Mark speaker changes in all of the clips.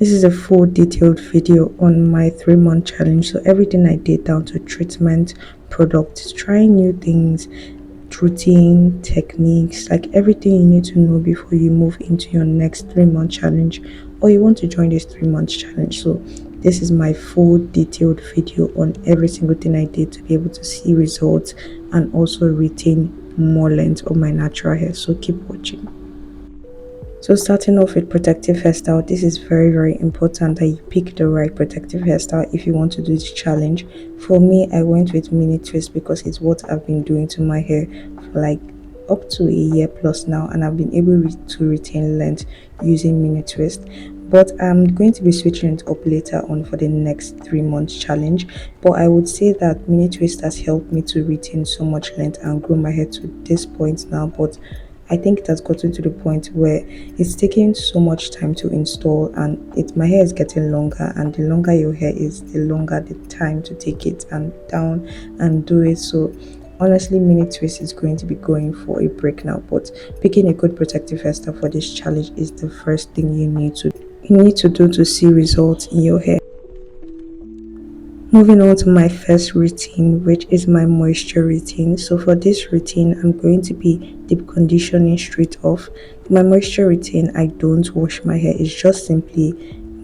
Speaker 1: This is a full detailed video on my 3-month challenge. So everything I did down to treatment, products, trying new things, routine, techniques, like everything you need to know before you move into your next 3-month challenge or you want to join this 3-month challenge. So this is my full detailed video on every single thing I did to be able to see results and also retain more length on my natural hair. So keep watching. So starting off with protective hairstyle, this is very important that you pick the right protective hairstyle if you want to do this challenge. For me, I went with mini twist because it's what I've been doing to my hair for like up to a year plus now, and I've been able to retain length using mini twist. But I'm going to be switching it up later on for the next 3-month challenge. But I would say that mini twist has helped me to retain so much length and grow my hair to this point now. But I think it has gotten to the point where it's taking so much time to install, and my hair is getting longer, and the longer your hair is, the longer the time to take it and down and do it. So honestly, mini twist is going to be going for a break now, but picking a good protective hairstyle for this challenge is the first thing you need to do to see results in your hair. Moving on to my first routine, which is my moisture routine. So for this routine, I'm going to be deep conditioning straight off. My moisture routine, I don't wash my hair. It's just simply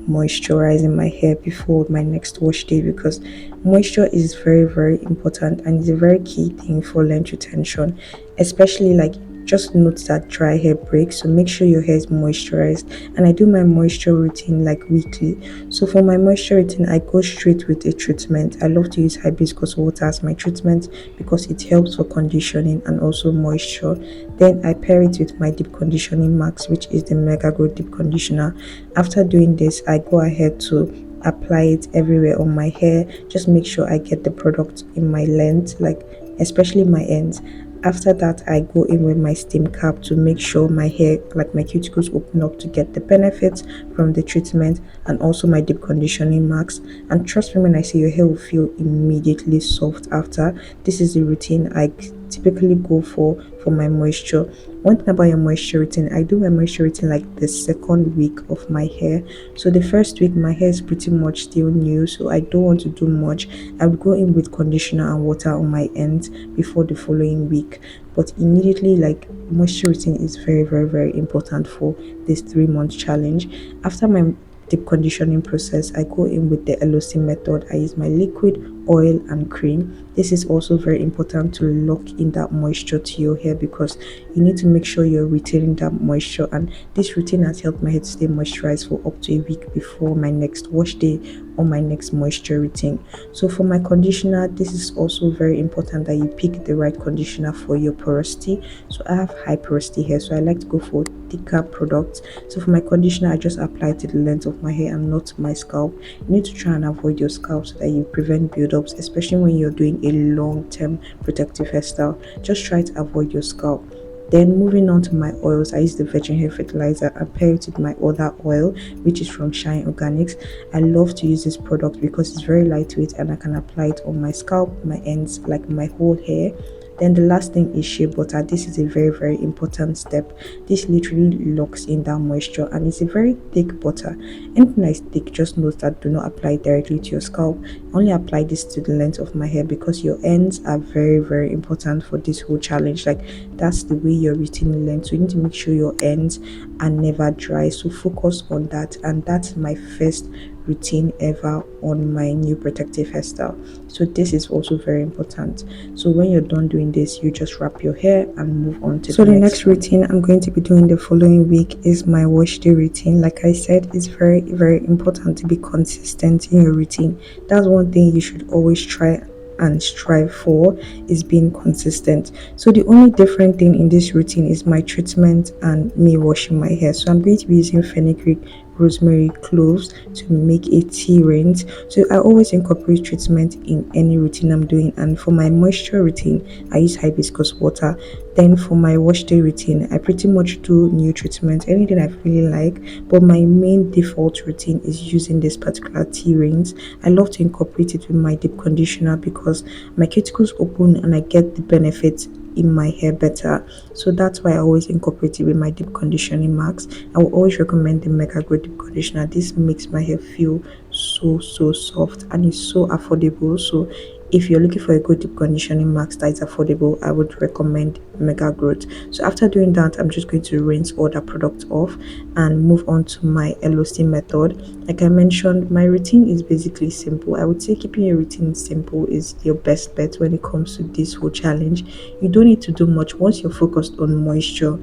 Speaker 1: moisturizing my hair before my next wash day, because moisture is very important and it's a very key thing for length retention, especially like just note that dry hair breaks, so make sure your hair is moisturized. And I do my moisture routine like weekly. So for my moisture routine, I go straight with a treatment. I love to use hibiscus water as my treatment because it helps for conditioning and also moisture. Then I pair it with my deep conditioning max, which is the Mega Grow Deep Conditioner. After doing this, I go ahead to apply it everywhere on my hair. Just make sure I get the product in my length, like especially my ends. After that, I go in with my steam cap to make sure my hair, like my cuticles, open up to get the benefits from the treatment, and also my deep conditioning max. And trust me when I say your hair will feel immediately soft after. This is the routine I typically go for my moisture. One thing about your moisture routine, I do my moisture routine like the second week of my hair. So the first week my hair is pretty much still new, so I don't want to do much. I would go in with conditioner and water on my ends before the following week. But immediately, like, moisture routine is very important for this 3-month challenge. After my deep conditioning process, I go in with the LOC method. I use my liquid, oil and cream. This is also very important to lock in that moisture to your hair, because you need to make sure you're retaining that moisture, and this routine has helped my hair to stay moisturized for up to a week before my next wash day or my next moisture routine. So for my conditioner, this is also very important that you pick the right conditioner for your porosity. So I have high porosity hair, so I like to go for thicker products. So for my conditioner, I just apply it to the length of my hair and not my scalp. You need to try and avoid your scalp so that you prevent buildups, especially when you're doing a long-term protective hairstyle. Just try to avoid your scalp. Then moving on to my oils, I use the virgin hair fertilizer and pair it with my other oil, which is from Shine Organics. I love to use this product because it's very lightweight and I can apply it on my scalp, my ends, like my whole hair. Then the last thing is shea butter. This is a very important step. This literally locks in that moisture, and it's a very thick butter. Anything that is thick, just note that do not apply it directly to your scalp. Only apply this to the length of my hair, because your ends are very important for this whole challenge. Like, that's the way you're retaining length, so you need to make sure your ends are never dry. So focus on that. And that's my first routine ever on my new protective hairstyle. So this is also very important. So when you're done doing this, you just wrap your hair and move on to the next routine I'm going to be doing the following week is my wash day routine. Like I said, it's very important to be consistent in your routine. That's one thing you should always try and strive for, is being consistent. So the only different thing in this routine is my treatment and me washing my hair. So I'm going to be using fenugreek, rosemary, cloves to make a tea rinse. So I always incorporate treatment in any routine I'm doing. And for my moisture routine, I use hibiscus water. Then for my wash day routine, I pretty much do new treatment, anything I really like, but my main default routine is using this particular tea rinse. I love to incorporate it with my deep conditioner because my cuticles open and I get the benefits in my hair better. So that's why I always incorporate it with my deep conditioning mask. I will always recommend the Mega Grow Deep Conditioner. This makes my hair feel so soft and it's so affordable. So if you're looking for a good deep conditioning mask that is affordable, I would recommend Mega Growth. So after doing that, I'm just going to rinse all the product off and move on to my LOC method. Like I mentioned, my routine is basically simple. I would say keeping your routine simple is your best bet when it comes to this whole challenge. You don't need to do much once you're focused on moisture,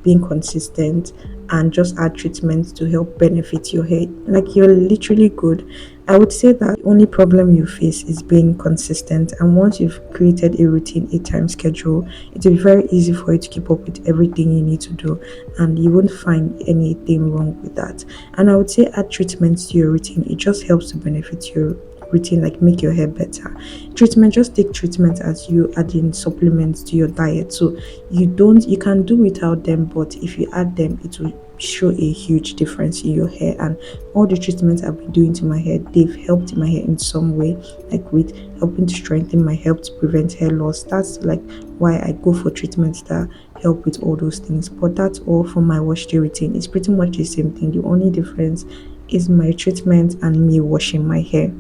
Speaker 1: being consistent, and just add treatments to help benefit your hair. Like you're literally good. I would say that the only problem you face is being consistent, and once you've created a routine, a time schedule, it will be very easy for you to keep up with everything you need to do, and you won't find anything wrong with that. And I would say add treatments to your routine. It just helps to benefit your routine, like make your hair better. Treatment, just take treatment as you add in supplements to your diet. So you can do without them, but if you add them, it will show a huge difference in your hair. And all the treatments I've been doing to my hair, they've helped my hair in some way, like with helping to strengthen my, help to prevent hair loss. That's like why I go for treatments that help with all those things. But that's all for my wash day routine. It's pretty much the same thing. The only difference is my treatment and me washing my hair.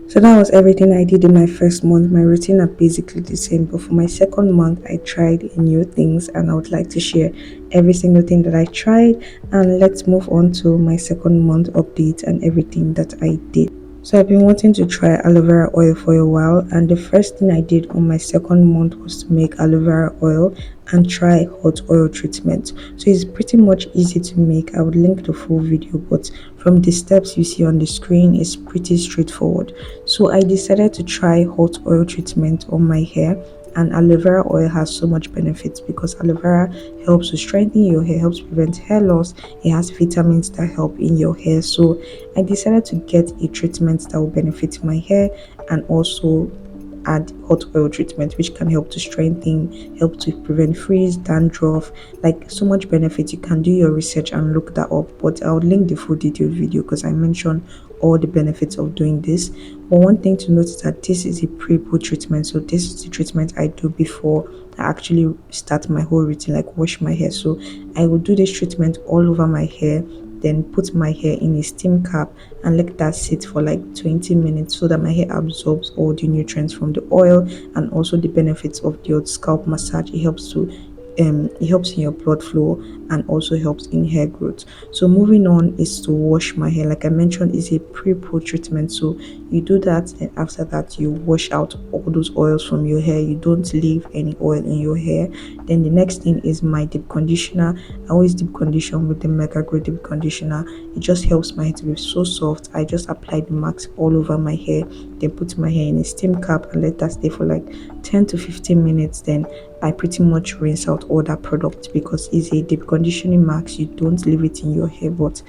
Speaker 1: So that was everything I did in my first month. My routine are basically the same, but for my second month, I tried new things, and I would like to share every single thing that I tried. And let's move on to my second month update and everything that I did. So I've been wanting to try aloe vera oil for a while, and the first thing I did on my second month was to make aloe vera oil and try hot oil treatment. So it's pretty much easy to make. I would link the full video, but from the steps you see on the screen, it's pretty straightforward. So I decided to try hot oil treatment on my hair, and aloe vera oil has so much benefits because aloe vera helps to strengthen your hair, helps prevent hair loss. It has vitamins that help in your hair. So I decided to get a treatment that will benefit my hair and also add hot oil treatment, which can help to strengthen, help to prevent frizz, dandruff, like so much benefit. You can do your research and look that up, but I'll link the full detailed video because I mentioned all the benefits of doing this. But one thing to note is that this is a pre-poo treatment, so this is the treatment I do before I actually start my whole routine, like wash my hair. So I will do this treatment all over my hair, then put my hair in a steam cap and let that sit for like 20 minutes so that my hair absorbs all the nutrients from the oil and also the benefits of the scalp massage. It helps in your blood flow and also helps in hair growth. So moving on is to wash my hair. Like I mentioned, is a pre-poo treatment, so you do that, and after that you wash out all those oils from your hair. You don't leave any oil in your hair. Then the next thing is my deep conditioner. I always deep condition with the Mega Grow Deep Conditioner. It just helps my hair to be so soft. I just apply the mask all over my hair, then put my hair in a steam cap and let that stay for like 10 to 15 minutes. Then I pretty much rinse out all that product because it's a deep conditioning mask. You don't leave it in your hair. But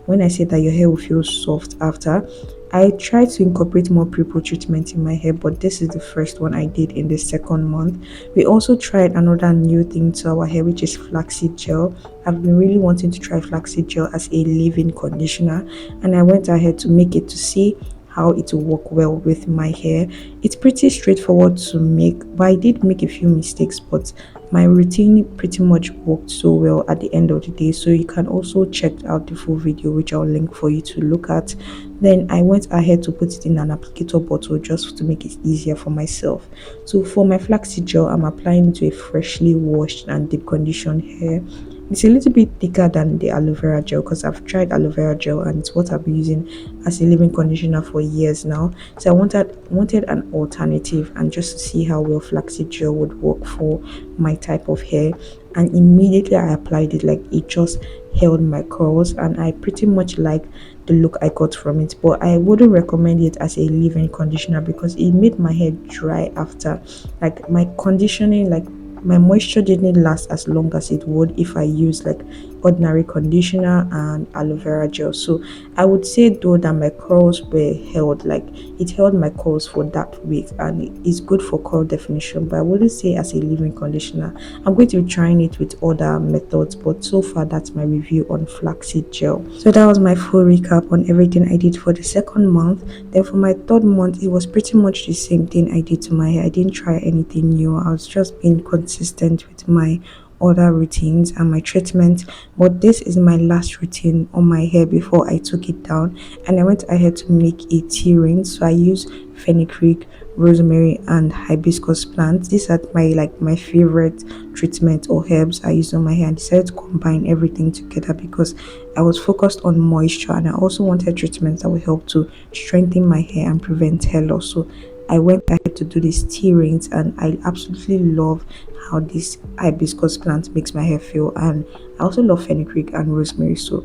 Speaker 1: when I say that your hair will feel soft after, I try to incorporate more pre-poo treatment in my hair, but this is the first one I did in the second month. We also tried another new thing to our hair, which is flaxseed gel. I've been really wanting to try flaxseed gel as a leave-in conditioner, and I went ahead to make it to see how it will work well with my hair. It's pretty straightforward to make, but I did make a few mistakes, but my routine pretty much worked so well at the end of the day. So you can also check out the full video, which I'll link for you to look at. Then I went ahead to put it in an applicator bottle just to make it easier for myself. So for my flaxseed gel, I'm applying it to a freshly washed and deep conditioned hair. It's a little bit thicker than the aloe vera gel because I've tried aloe vera gel and it's what I've been using as a leave-in conditioner for years now. So I wanted an alternative and just to see how well flaxseed gel would work for my type of hair. And immediately I applied it, like it just held my curls, and I pretty much like the look I got from it. But I wouldn't recommend it as a leave-in conditioner because it made my hair dry after. Like my conditioning, like my moisture didn't last as long as it would if I use like ordinary conditioner and aloe vera gel. So I would say though that my curls were held, like it held my curls for that week, and it's good for curl definition, but I wouldn't say as a leave-in conditioner. I'm going to be trying it with other methods, but so far that's my review on flaxseed gel. So that was my full recap on everything I did for the second month. Then for my third month, it was pretty much the same thing I did to my hair. I didn't try anything new. I was just being consistent with my other routines and my treatment. But this is my last routine on my hair before I took it down, and I went ahead to make a tea rinse. So I use fenugreek, rosemary and hibiscus plants. These are my favorite treatment or herbs I use on my hair. I decided to combine everything together because I was focused on moisture, and I also wanted treatments that will help to strengthen my hair and prevent hair loss. So I went ahead to do these tea rings, and I absolutely love how this hibiscus plant makes my hair feel, and I also love fenugreek and rosemary. So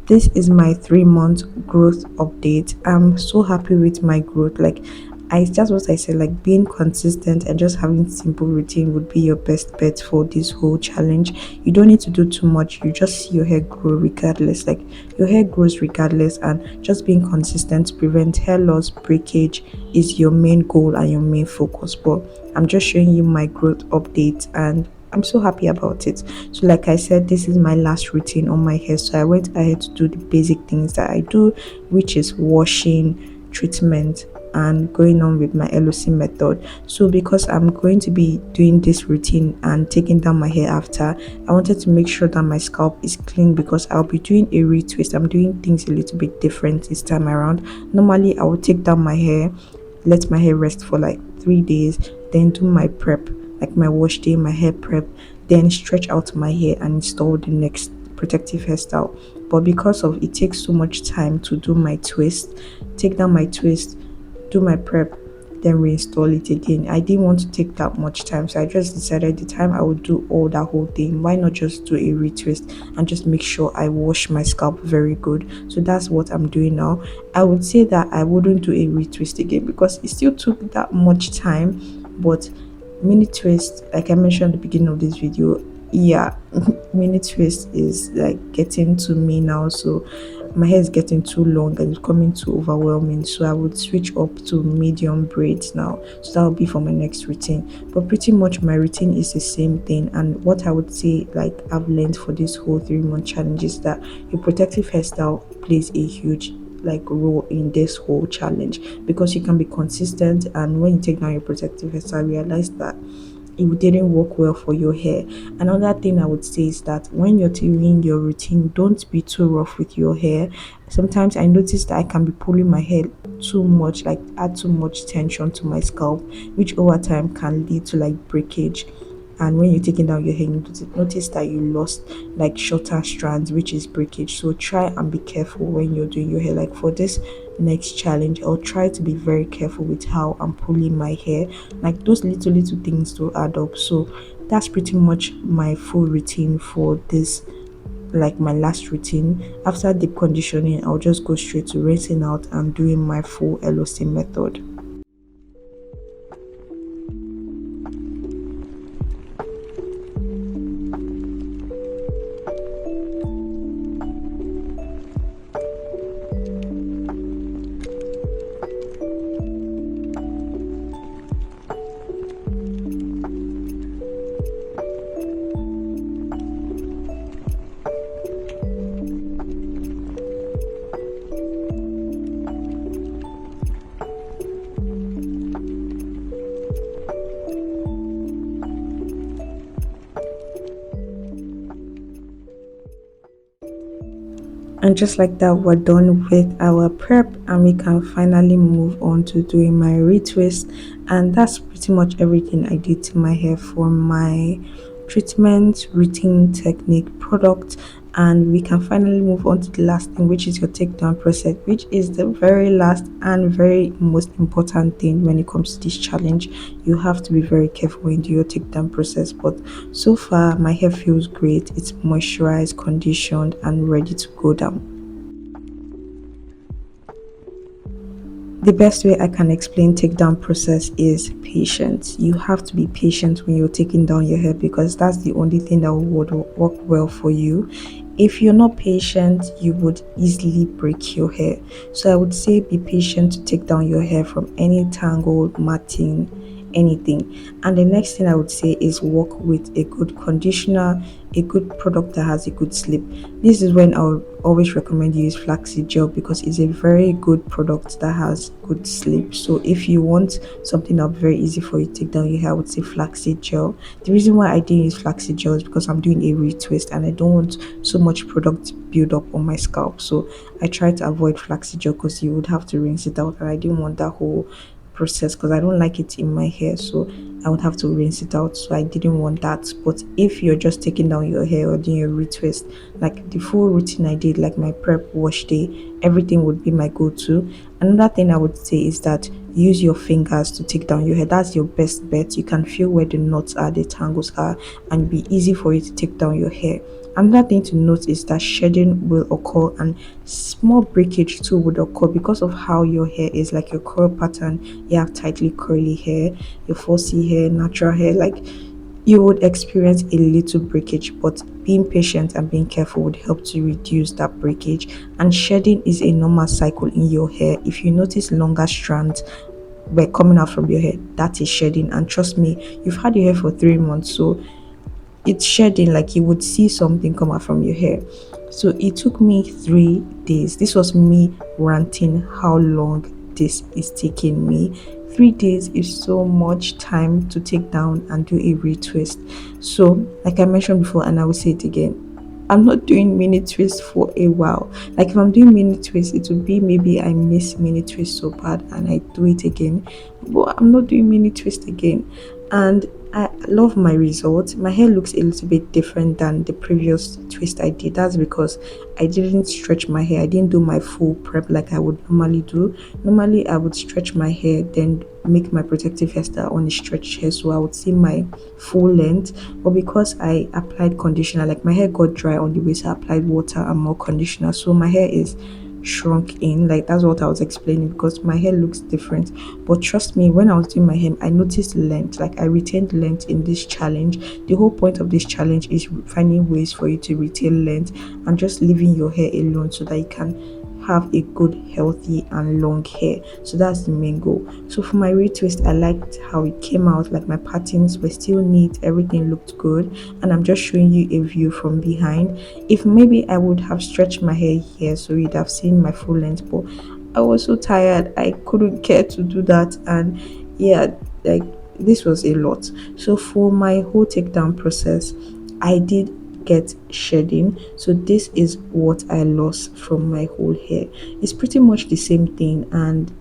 Speaker 1: this is my 3 month growth update. I'm so happy with my growth. Like I That's what I said, like being consistent and just having simple routine would be your best bet for this whole challenge. You don't need to do too much, you just see your hair grow regardless. Like your hair grows regardless, and just being consistent to prevent hair loss, breakage is your main goal and your main focus. But I'm just showing you my growth update, and I'm so happy about it. So like I said, this is my last routine on my hair, so I went ahead to do the basic things that I do, which is washing, treatment and going on with my LOC method. So because I'm going to be doing this routine and taking down my hair after, I wanted to make sure that my scalp is clean because I'll be doing a retwist. I'm doing things a little bit different this time around. Normally I will take down my hair, let my hair rest for like 3 days, then do my prep, like my wash day, my hair prep, then stretch out my hair and install the next protective hairstyle. But because of it takes so much time to do my twist, take down my twist, do my prep, then reinstall it again, I didn't want to take that much time, so I just decided the time I would do all that whole thing, why not just do a retwist and just make sure I wash my scalp very good. So that's what I'm doing now. I would say that I wouldn't do a retwist again because it still took that much time, but mini twist, like I mentioned at the beginning of this video, yeah, mini twist is like getting to me now. So my hair is getting too long and it's becoming too overwhelming, so I would switch up to medium braids now. So that will be for my next routine, but pretty much my routine is the same thing. And what I would say, like I've learned for this whole 3 month challenge, is that your protective hairstyle plays a huge role in this whole challenge, because you can be consistent, and when you take down your protective hairstyle, realize that it didn't work well for your hair. Another thing I would say is that when you're doing your routine, don't be too rough with your hair. Sometimes I notice that I can be pulling my hair too much, like add too much tension to my scalp, which over time can lead to like breakage. And when you're taking down your hair, you notice that you lost like shorter strands, which is breakage. So try and be careful when you're doing your hair. Like for this next challenge, I'll try to be very careful with how I'm pulling my hair. Like those little things to add up. So that's pretty much my full routine for this, like my last routine. After deep conditioning, I'll just go straight to rinsing out and doing my full LOC method. And just like that, we're done with our prep, and we can finally move on to doing my retwist. And that's pretty much everything I did to my hair for my treatment, routine, technique, product. And we can finally move on to the last thing, which is your takedown process, which is the very last and very most important thing when it comes to this challenge. You have to be very careful when you do your takedown process. But so far my hair feels great, it's moisturized, conditioned and ready to go down. The best way I can explain takedown process is patience. You have to be patient when you're taking down your hair, because that's the only thing that would work well for you. If you're not patient, you would easily break your hair. So I would say be patient to take down your hair from any tangled, matting, anything. And the next thing I would say is work with a good conditioner, a good product that has a good sleep. This is when I would always recommend you use flaxseed gel because it's a very good product that has good sleep. So if you want something that will be very easy for you to take down your hair, I would say flaxseed gel. The reason why I didn't use flaxseed gel is because I'm doing a retwist and I don't want so much product build up on my scalp. So I try to avoid flaxseed gel because you would have to rinse it out and I didn't want that whole process because I don't like it in my hair. So I would have to rinse it out. So I didn't want that. But if you're just taking down your hair or doing a retwist, like the full routine I did, like my prep wash day, everything would be my go-to. Another thing I would say is that use your fingers to take down your hair. That's your best bet. You can feel where the knots are, the tangles are, and it'll be easy for you to take down your hair. Another thing to note is that shedding will occur and small breakage too would occur because of how your hair is, like your curl pattern. You have tightly curly hair, your 4C hair, natural hair, like you would experience a little breakage, but being patient and being careful would help to reduce that breakage. And shedding is a normal cycle in your hair. If you notice longer strands were coming out from your hair, that is shedding. And trust me, you've had your hair for 3 months, so it's shedding, like you would see something come out from your hair. So it took me 3 days. This was me ranting how long this is taking me. 3 days is so much time to take down and do a retwist. So like I mentioned before and I will say it again, I'm not doing mini twists for a while. Like if I'm doing mini twists, it will be maybe I miss mini twist so bad and I do it again. But I'm not doing mini twist again. And I love my results. My hair looks a little bit different than the previous twist I did. That's because I didn't stretch my hair. I didn't do my full prep like I would normally do. Normally, I would stretch my hair, then make my protective hairstyle on a stretched hair so I would see my full length. But because I applied conditioner, like my hair got dry on the way, so I applied water and more conditioner. So my hair is shrunk in, like that's what I was explaining, because my hair looks different. But trust me, when I was doing my hair I noticed length, like I retained length in this challenge. The whole point of this challenge is finding ways for you to retain length and just leaving your hair alone so that you can have a good, healthy, and long hair. So that's the main goal. So for my retwist, I liked how it came out. Like my patterns were still neat, everything looked good, and I'm just showing you a view from behind. If maybe I would have stretched my hair here so you'd have seen my full length, but I was so tired, I couldn't care to do that, and yeah, like this was a lot. So for my whole takedown process, I did get shedding. So this is what I lost from my whole hair. It's pretty much the same thing, and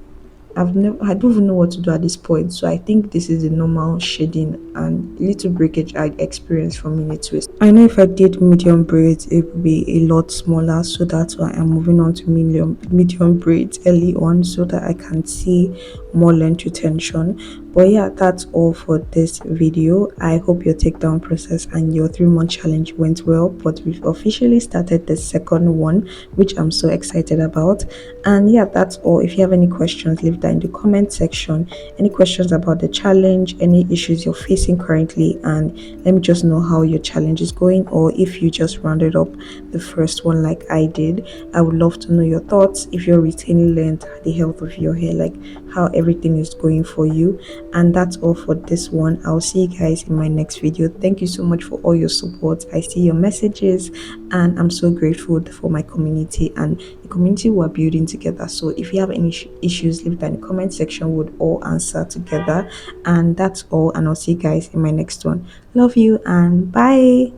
Speaker 1: I don't even know what to do at this point. So I think this is the normal shedding and little breakage I experienced from minute twist. I know if I did medium braids it would be a lot smaller, so that's why I'm moving on to medium braids early on so that I can see more length retention. But yeah, that's all for this video. I hope your takedown process and your 3-month challenge went well, but we've officially started the second one, which I'm so excited about. And yeah, that's all. If you have any questions, leave that in the comment section. Any questions about the challenge, any issues you're facing currently, and let me just know how your challenge is going, or if you just rounded up the first one like I did. I would love to know your thoughts. If you're retaining length, the health of your hair, like how everything is going for you. And that's all for this one. I'll see you guys in my next video. Thank you so much for all your support. I see your messages and I'm so grateful for my community and the community we're building together. So if you have any issues, leave that in the comment section. We'll all answer together. And that's all, and I'll see you guys in my next one. Love you and bye.